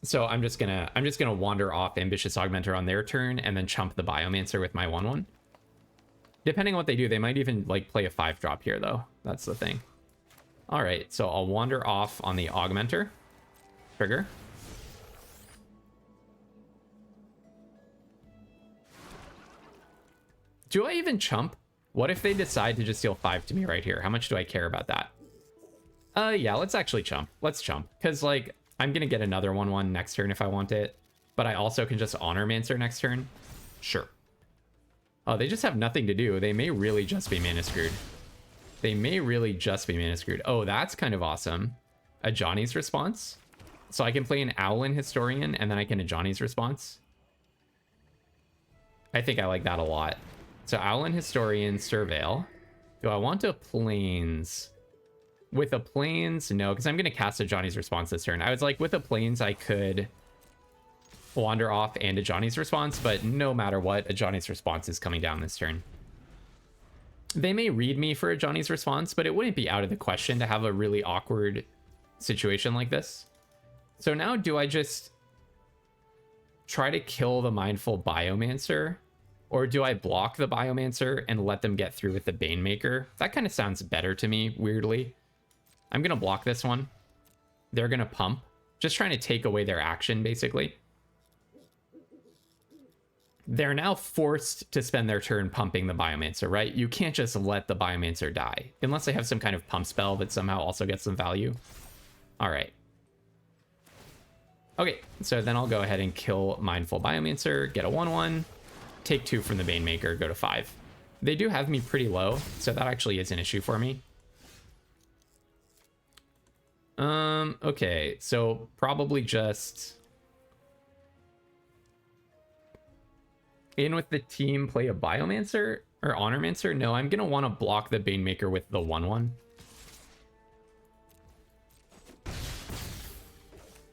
So I'm just gonna wander off Ambitious Augmenter on their turn and then chump the Biomancer with my 1/1. Depending on what they do, they might even like play a 5-drop here though. That's the thing. All right, so I'll wander off on the Augmenter. Trigger. Do I even chump? What if they decide to just deal 5 to me right here? How much do I care about that? Yeah, let's actually chump. Let's chump. Because, like, I'm going to get another 1/1 next turn if I want it. But I also can just Honormancer next turn. Sure. Oh, they just have nothing to do. They may really just be mana screwed. They may really just be mana screwed. Oh, that's kind of awesome. A Johnny's Response. So I can play an Owlin Historian and then I can a Johnny's Response. I think I like that a lot. So Owlin Historian, Surveil. Do I want a Plains? With a Plains, no, because I'm going to cast a Johnny's Response this turn. I was like, with a Plains, I could wander off and a Johnny's Response, but no matter what, a Johnny's Response is coming down this turn. They may read me for a Johnny's Response, but it wouldn't be out of the question to have a really awkward situation like this. So now do I just try to kill the Mindful Biomancer? Or do I block the Biomancer and let them get through with the Banemaker? That kind of sounds better to me, weirdly. I'm going to block this one. They're going to pump. Just trying to take away their action, basically. They're now forced to spend their turn pumping the Biomancer, right? You can't just let the Biomancer die. Unless they have some kind of pump spell that somehow also gets some value. All right. Okay, so then I'll go ahead and kill Mindful Biomancer, get a 1/1. Take 2 from the Banemaker, go to 5. They do have me pretty low, so that actually is an issue for me. Okay, so probably just in with the team, play a Biomancer or Honormancer. No, I'm gonna want to block the Banemaker with the 1/1.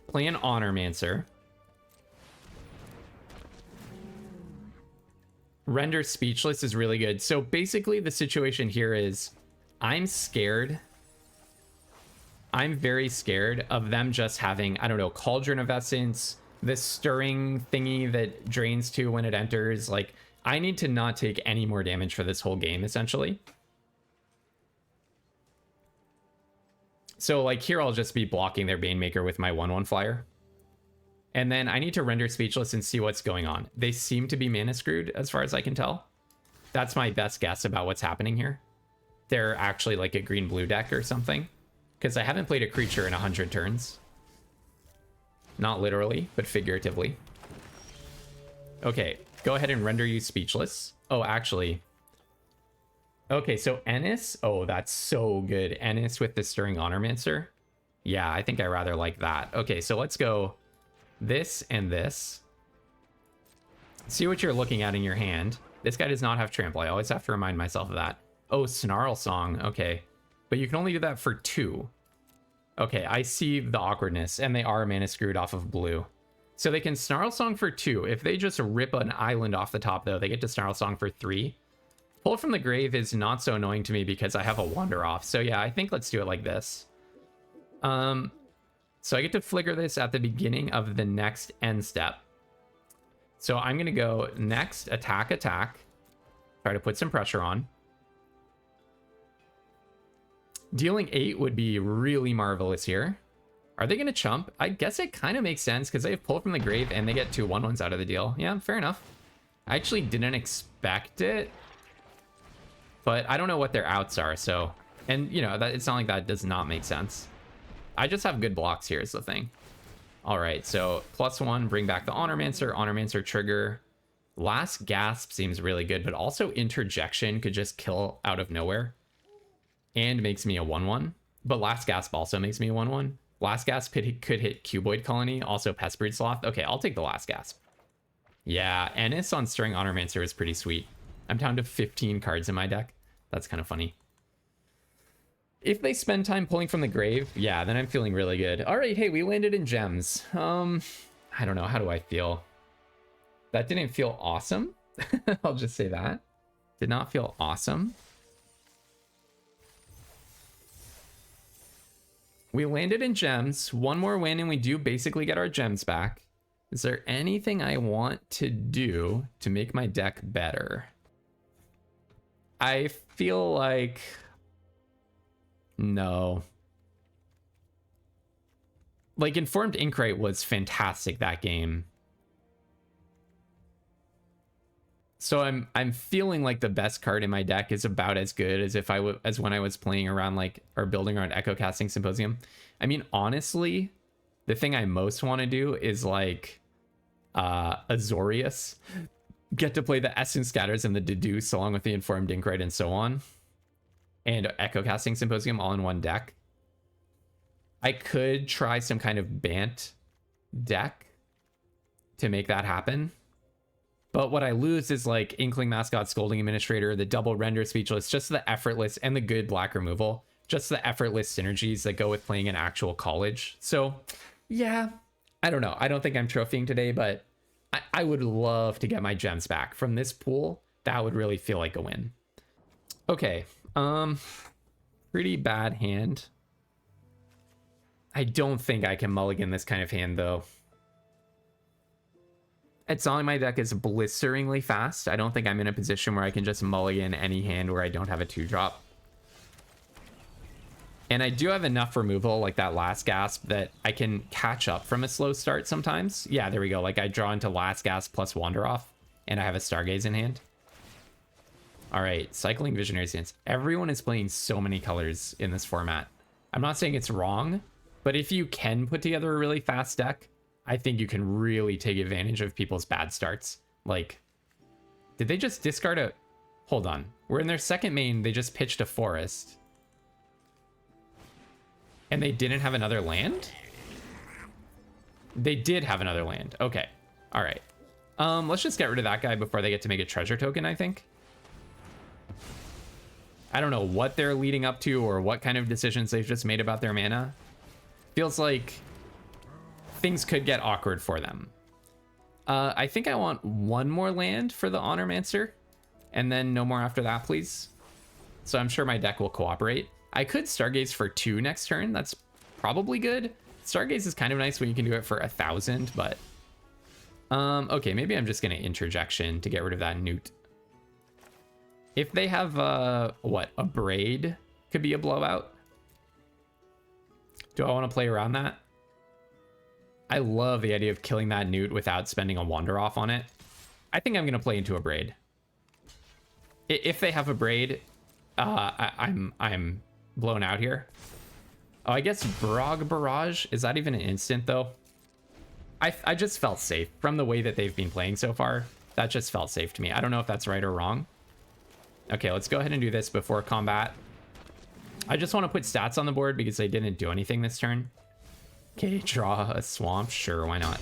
Play an Honormancer. Render Speechless is really good. So basically the situation here is I'm scared. I'm very scared of them just having, I don't know, Cauldron of Essence, this stirring thingy that drains 2 when it enters. Like, I need to not take any more damage for this whole game, essentially. So, like, here I'll just be blocking their Banemaker with my 1/1 flyer. And then I need to render Speechless and see what's going on. They seem to be mana screwed, as far as I can tell. That's my best guess about what's happening here. They're actually like a green-blue deck or something. Because I haven't played a creature in 100 turns. Not literally, but figuratively. Okay, go ahead and render you Speechless. Oh, actually. Okay, so Ennis. Oh, that's so good. Ennis with the Stirring Honormancer. Yeah, I think I rather like that. Okay, so let's go this and this. See what you're looking at in your hand. This guy does not have Trample. I always have to remind myself of that. Oh, Snarl Song. Okay. But you can only do that for 2. Okay, I see the awkwardness, and they are mana screwed off of blue. So they can Snarl Song for 2. If they just rip an island off the top, though, they get to Snarl Song for 3. Pull from the Grave is not so annoying to me because I have a Wander off. So yeah, I think let's do it like this. So I get to flicker this at the beginning of the next end step. So I'm going to go next, attack, attack. Try to put some pressure on. Dealing 8 would be really marvelous here. Are they going to chump? I guess it kind of makes sense because they have pull from the grave and they get 2 1/1s out of the deal. Yeah, fair enough. I actually didn't expect it, but I don't know what their outs are, so... And, you know, that it's not like that does not make sense. I just have good blocks here is the thing. All right, so +1, bring back the Honormancer trigger. Last Gasp seems really good, but also Interjection could just kill out of nowhere and makes me a 1/1. But Last Gasp also makes me a 1/1. Last Gasp could hit Cuboid Colony, also Pestbreed Sloth. Okay, I'll take the Last Gasp. Yeah, Ennis on Stirring Honormancer is pretty sweet. I'm down to 15 cards in my deck. That's kind of funny. If they spend time pulling from the grave, yeah, then I'm feeling really good. All right, hey, we landed in gems. I don't know, how do I feel? That didn't feel awesome. I'll just say that. Did not feel awesome. We landed in gems. One more win and we do basically get our gems back. Is there anything I want to do to make my deck better? I feel like... No. Like, Informed Inkrite was fantastic that game. So I'm feeling like the best card in my deck is about as good as as when I was playing around like or building around Echo Casting Symposium. I mean, honestly, the thing I most want to do is like Azorius. Get to play the Essence Scatters and the Deduce along with the Informed Inkrite and so on. And Echo Casting Symposium all in one deck. I could try some kind of Bant deck to make that happen. But what I lose is like Inkling Mascot, Scolding Administrator, the double Render Speechless, just the effortless and the good black removal. Just the effortless synergies that go with playing an actual college. So, yeah, I don't know. I don't think I'm trophying today, but I would love to get my gems back from this pool. That would really feel like a win. Okay, pretty bad hand. I don't think I can mulligan this kind of hand, though. It's not like my deck is blisteringly fast. I don't think I'm in a position where I can just mulligan any hand where I don't have a 2-drop. And I do have enough removal, like that Last Gasp, that I can catch up from a slow start sometimes. Yeah, there we go. Like I draw into Last Gasp plus Wander Off, and I have a Stargaze in hand. All right, Cycling Visionary Stance. Everyone is playing so many colors in this format. I'm not saying it's wrong, but if you can put together a really fast deck, I think you can really take advantage of people's bad starts. Like, did they just discard a... Hold on. We're in their second main. They just pitched a forest. And they didn't have another land? They did have another land. Okay. All right. Let's just get rid of that guy before they get to make a treasure token, I think. I don't know what they're leading up to or what kind of decisions they've just made about their mana. Feels like things could get awkward for them. I think I want one more land for the Honormancer, and then no more after that, please. So I'm sure my deck will cooperate. I could Stargaze for 2 next turn. That's probably good. Stargaze is kind of nice when you can do it for 1,000, but... okay, maybe I'm just going to Interjection to get rid of that Newt. If they have, what, a Braid could be a blowout. Do I want to play around that? I love the idea of killing that Newt without spending a Wander Off on it. I think I'm going to play into a Braid. If they have a Braid, I'm blown out here. Oh, I guess Brog Barrage. Is that even an instant, though? I just felt safe. From the way that they've been playing so far, that just felt safe to me. I don't know if that's right or wrong. Okay, let's go ahead and do this before combat. I just want to put stats on the board because they didn't do anything this turn. Okay, draw a swamp. Sure, why not?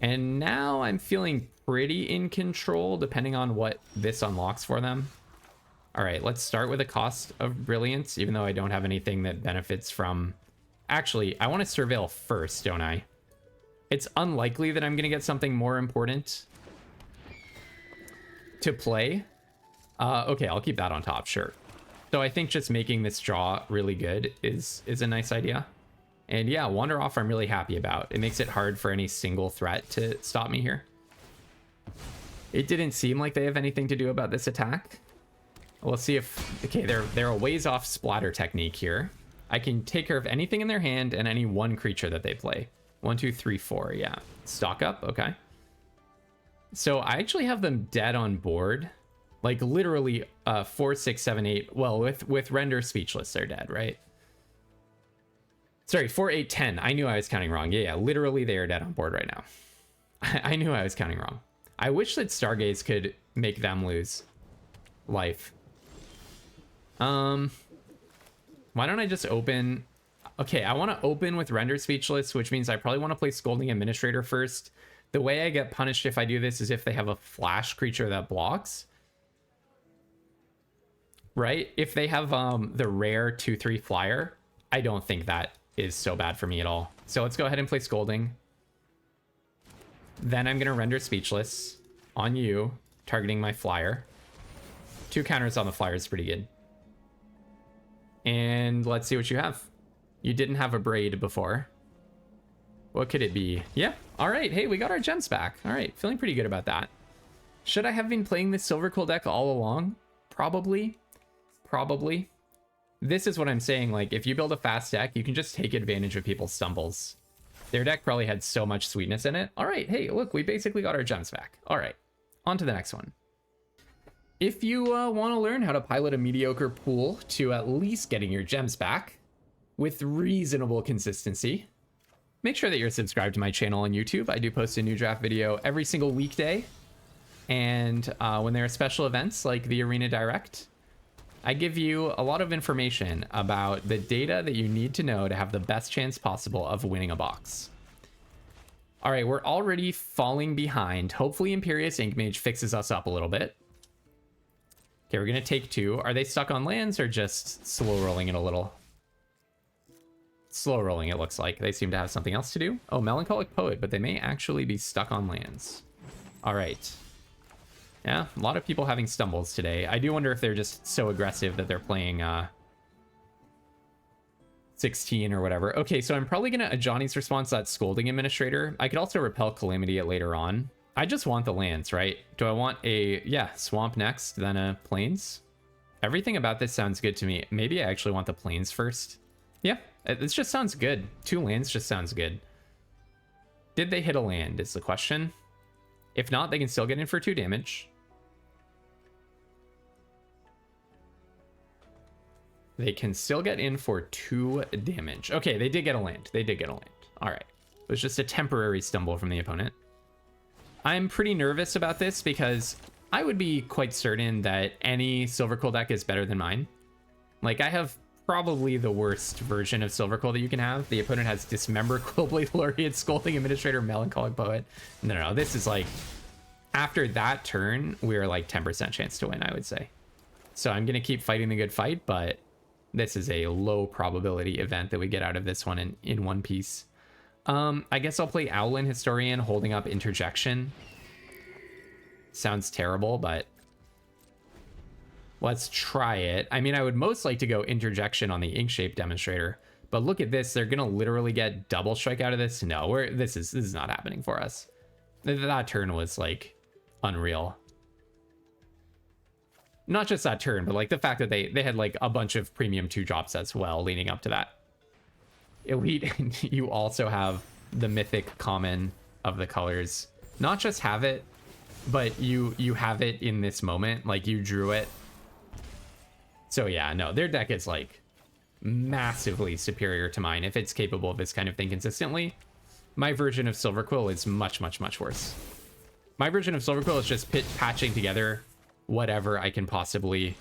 And now I'm feeling pretty in control depending on what this unlocks for them. All right, let's start with a Cost of Brilliance, even though I don't have anything that benefits from... Actually, I want to Surveil first, don't I? It's unlikely that I'm going to get something more important to play. Okay, I'll keep that on top, sure. So I think just making this draw really good is a nice idea. And yeah, Wander Off I'm really happy about. It makes it hard for any single threat to stop me here. It didn't seem like they have anything to do about this attack. We'll see if... Okay, they're a ways off splatter technique here. I can take care of anything in their hand and any one creature that they play. 1, 2, 3, 4. Yeah. Stock up. Okay. So I actually have them dead on board. Like literally 4, 6, 7, 8. Well, with render speechless, they're dead, right? Sorry, 4, 8, 10. I knew I was counting wrong. Yeah, literally they are dead on board right now. I knew I was counting wrong. I wish that Stargaze could make them lose life. Why don't I just open... Okay, I want to open with render speechless, which means I probably want to play Scolding Administrator first. The way I get punished if I do this is if they have a flash creature that blocks. Right? If they have the rare 2/3 flyer, I don't think that is so bad for me at all. So let's go ahead and play Scolding. Then I'm going to render speechless on you, targeting my flyer. 2 counters on the flyer is pretty good. And let's see what you have. You didn't have a braid before. What could it be? Yeah. All right. Hey, we got our gems back. All right. Feeling pretty good about that. Should I have been playing this Silverquill deck all along? Probably. Probably. This is what I'm saying. Like, if you build a fast deck, you can just take advantage of people's stumbles. Their deck probably had so much sweetness in it. All right. Hey, look, we basically got our gems back. All right. On to the next one. If you want to learn how to pilot a mediocre pool to at least getting your gems back with reasonable consistency, make sure that you're subscribed to my channel on YouTube. I do post a new draft video every single weekday. And when there are special events like the Arenadirect, I give you a lot of information about the data that you need to know to have the best chance possible of winning a box. All right, we're already falling behind. Hopefully Imperious Inkmage fixes us up a little bit. Okay, we're gonna take 2. Are they stuck on lands or just slow rolling it a little? Slow rolling, it looks like. They seem to have something else to do. Oh, Melancholic Poet, but they may actually be stuck on lands. All right. Yeah, a lot of people having stumbles today. I do wonder if they're just so aggressive that they're playing 16 or whatever. Okay, so I'm probably gonna Johnny's response that Scolding Administrator. I could also repel Calamity it later on. I just want the lands, right? Do I want a, yeah, swamp next, then a plains? Everything about this sounds good to me. Maybe I actually want the plains first. Yeah, this just sounds good. 2 lands just sounds good. Did they hit a land is the question. If not, they can still get in for 2 damage. They can still get in for 2 damage. Okay, they did get a land. They did get a land. All right. It was just a temporary stumble from the opponent. I'm pretty nervous about this because I would be quite certain that any Silverquill deck is better than mine. Like, I have probably the worst version of Silverquill that you can have. The opponent has Dismember, Quillblade Laureate, Scolding Administrator, Melancholic Poet. No, this is like, after that turn, we're like 10% chance to win, I would say. So I'm going to keep fighting the good fight, but this is a low probability event that we get out of this one in one piece. I guess I'll play Owlin Historian holding up Interjection. Sounds terrible, but let's try it. I mean, I would most like to go Interjection on the Inkshape Demonstrator, but look at this. They're gonna literally get double strike out of this. No, this is not happening for us. That turn was like unreal. Not just that turn, but like the fact that they had like a bunch of premium 2-drops as well leading up to that. Elite, you also have the mythic common of the colors. Not just have it, but you have it in this moment. Like, you drew it. So yeah, no, their deck is like massively superior to mine if it's capable of this kind of thing consistently. My version of Silverquill is much, much, much worse. My version of Silverquill is just patching together whatever I can possibly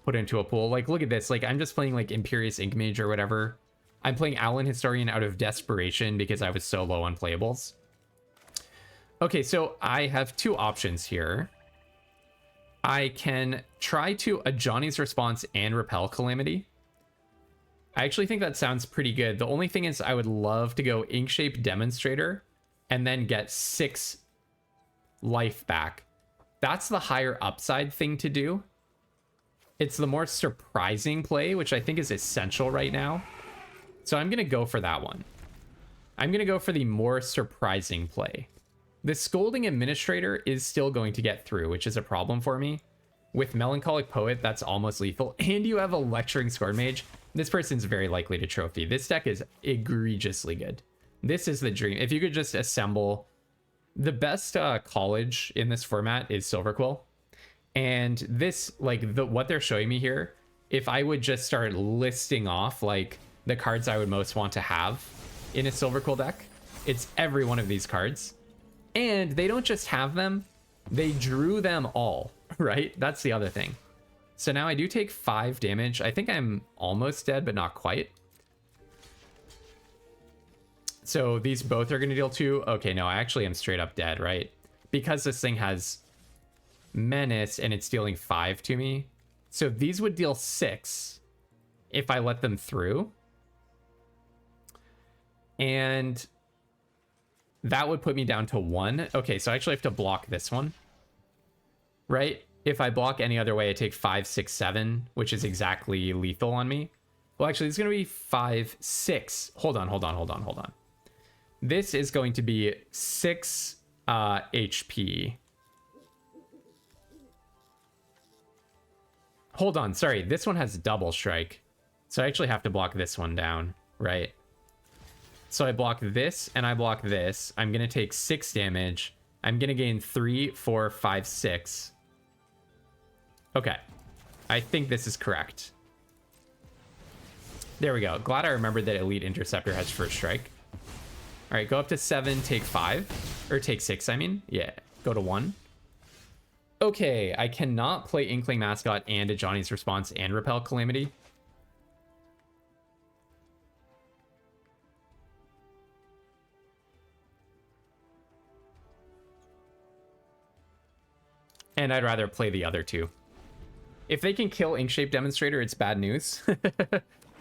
put into a pool. Like, look at this. Like, I'm just playing like Imperious Inkmage or whatever. I'm playing Owlin Historian out of desperation because I was so low on playables. Okay, so I have 2 options here. I can try to Johnny's response and repel Calamity. I actually think that sounds pretty good. The only thing is I would love to go Inkshape Demonstrator and then get 6 life back. That's the higher upside thing to do. It's the more surprising play, which I think is essential right now. So I'm going to go for that one. I'm going to go for the more surprising play. The Scolding Administrator is still going to get through, which is a problem for me. with Melancholic Poet, that's almost lethal, and you have a Lecturing Sword Mage, this person's very likely to trophy. This deck is egregiously good. This is the dream. If you could just assemble... The best college in this format is Silverquill. And this, like, what they're showing me here, if I would just start listing off, like, the cards I would most want to have in a Silverquill deck, it's every one of these cards. And they don't just have them, they drew them all, right? That's the other thing. So now I do take 5 damage. I think I'm almost dead, but not quite. So these both are going to deal 2. Okay, no, I actually am straight up dead, right? Because this thing has Menace and it's dealing 5 to me. So these would deal 6 if I let them through. And that would put me down to 1. Okay, so I actually have to block this one, right? If I block any other way, I take 5, 6, 7, which is exactly lethal on me. Well, actually, it's going to be 5, 6. Hold on. This is going to be 6 HP. Hold on, sorry. This one has double strike. So I actually have to block this one down, right? So I block this and I block this. I'm going to take 6 damage. I'm going to gain 3, 4, 5, 6. Okay. I think this is correct. There we go. Glad I remembered that Elite Interceptor has first strike. All right, go up to 7, take 5. Or take 6, I mean. Yeah, go to 1. Okay, I cannot play Inkling Mascot and a Johnny's Response and Repel Calamity. And I'd rather play the other two. If they can kill Inkshape Demonstrator, it's bad news.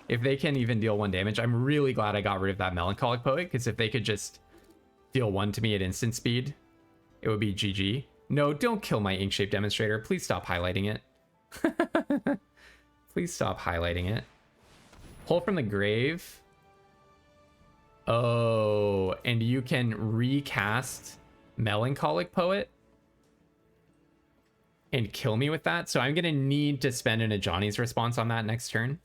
If they can even deal 1 damage, I'm really glad I got rid of that Melancholic Poet, because if they could just deal 1 to me at instant speed, it would be GG. No, don't kill my Inkshape Demonstrator. Please stop highlighting it. Please stop highlighting it. Pull from the grave. Oh, and you can recast Melancholic Poet and kill me with that. So I'm going to need to spend an Ajani's Response on that next turn.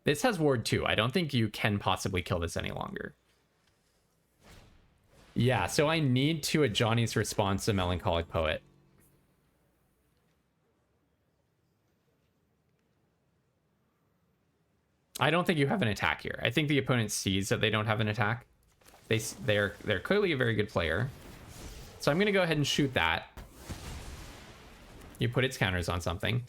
This has Ward 2. I don't think you can possibly kill this any longer. Yeah, so I need to Ajani's Response to Melancholic Poet. I don't think you have an attack here. I think the opponent sees that they don't have an attack. They're clearly a very good player. So I'm going to go ahead and shoot that. You put its counters on something.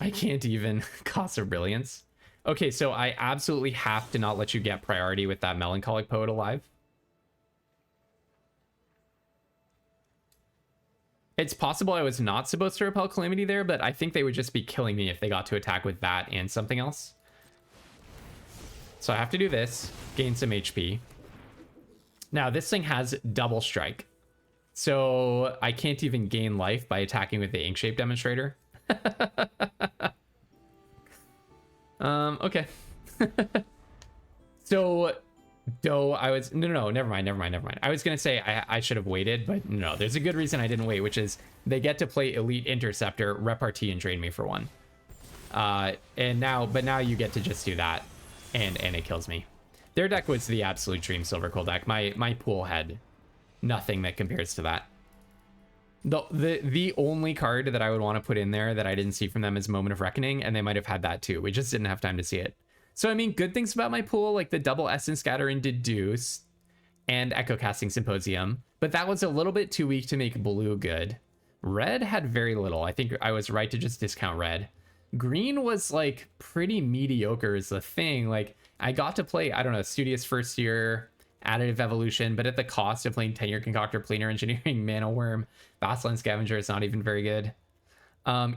I can't even cost of brilliance. Okay, so I absolutely have to not let you get priority with that Melancholic Poet alive. It's possible I was not supposed to repel Calamity there, but I think they would just be killing me if they got to attack with that and something else. So I have to do this, gain some HP. Now, this thing has double strike. So I can't even gain life by attacking with the Inkshape Demonstrator. Okay. So, I was... No, never mind. I was going to say I should have waited, but no, there's a good reason I didn't wait, which is they get to play Elite Interceptor, repartee, and drain me for 1. But now you get to just do that, and it kills me. Their deck was the absolute dream Silverquill deck. My pool had nothing that compares to that. The only card that I would want to put in there that I didn't see from them is Moment of Reckoning, and they might have had that too. We just didn't have time to see it. So, I mean, good things about my pool, like the double Essence Scatter and Deduce and Echo Casting Symposium, but that was a little bit too weak to make blue good. Red had very little. I think I was right to just discount red. Green was like pretty mediocre is the thing. Like I got to play, I don't know, Studious First Year, Additive Evolution, but at the cost of playing Tenure Concoctor, Planar Engineering, Mana Worm, Vastland Scavenger, it's not even very good.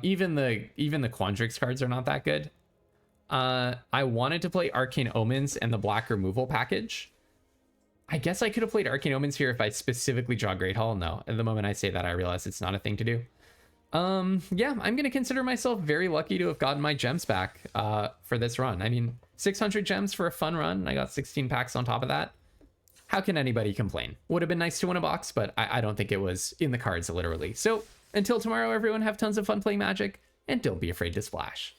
Even the Quandrix cards are not that good. I wanted to play Arcane Omens and the Black Removal package. I guess I could have played Arcane Omens here if I specifically draw Great Hall. No, at the moment I say that, I realize it's not a thing to do. Yeah, I'm going to consider myself very lucky to have gotten my gems back for this run. I mean, 600 gems for a fun run. I got 16 packs on top of that. how can anybody complain? Would have been nice to win a box, but I don't think it was in the cards literally. So until tomorrow, everyone, have tons of fun playing Magic, and don't be afraid to splash.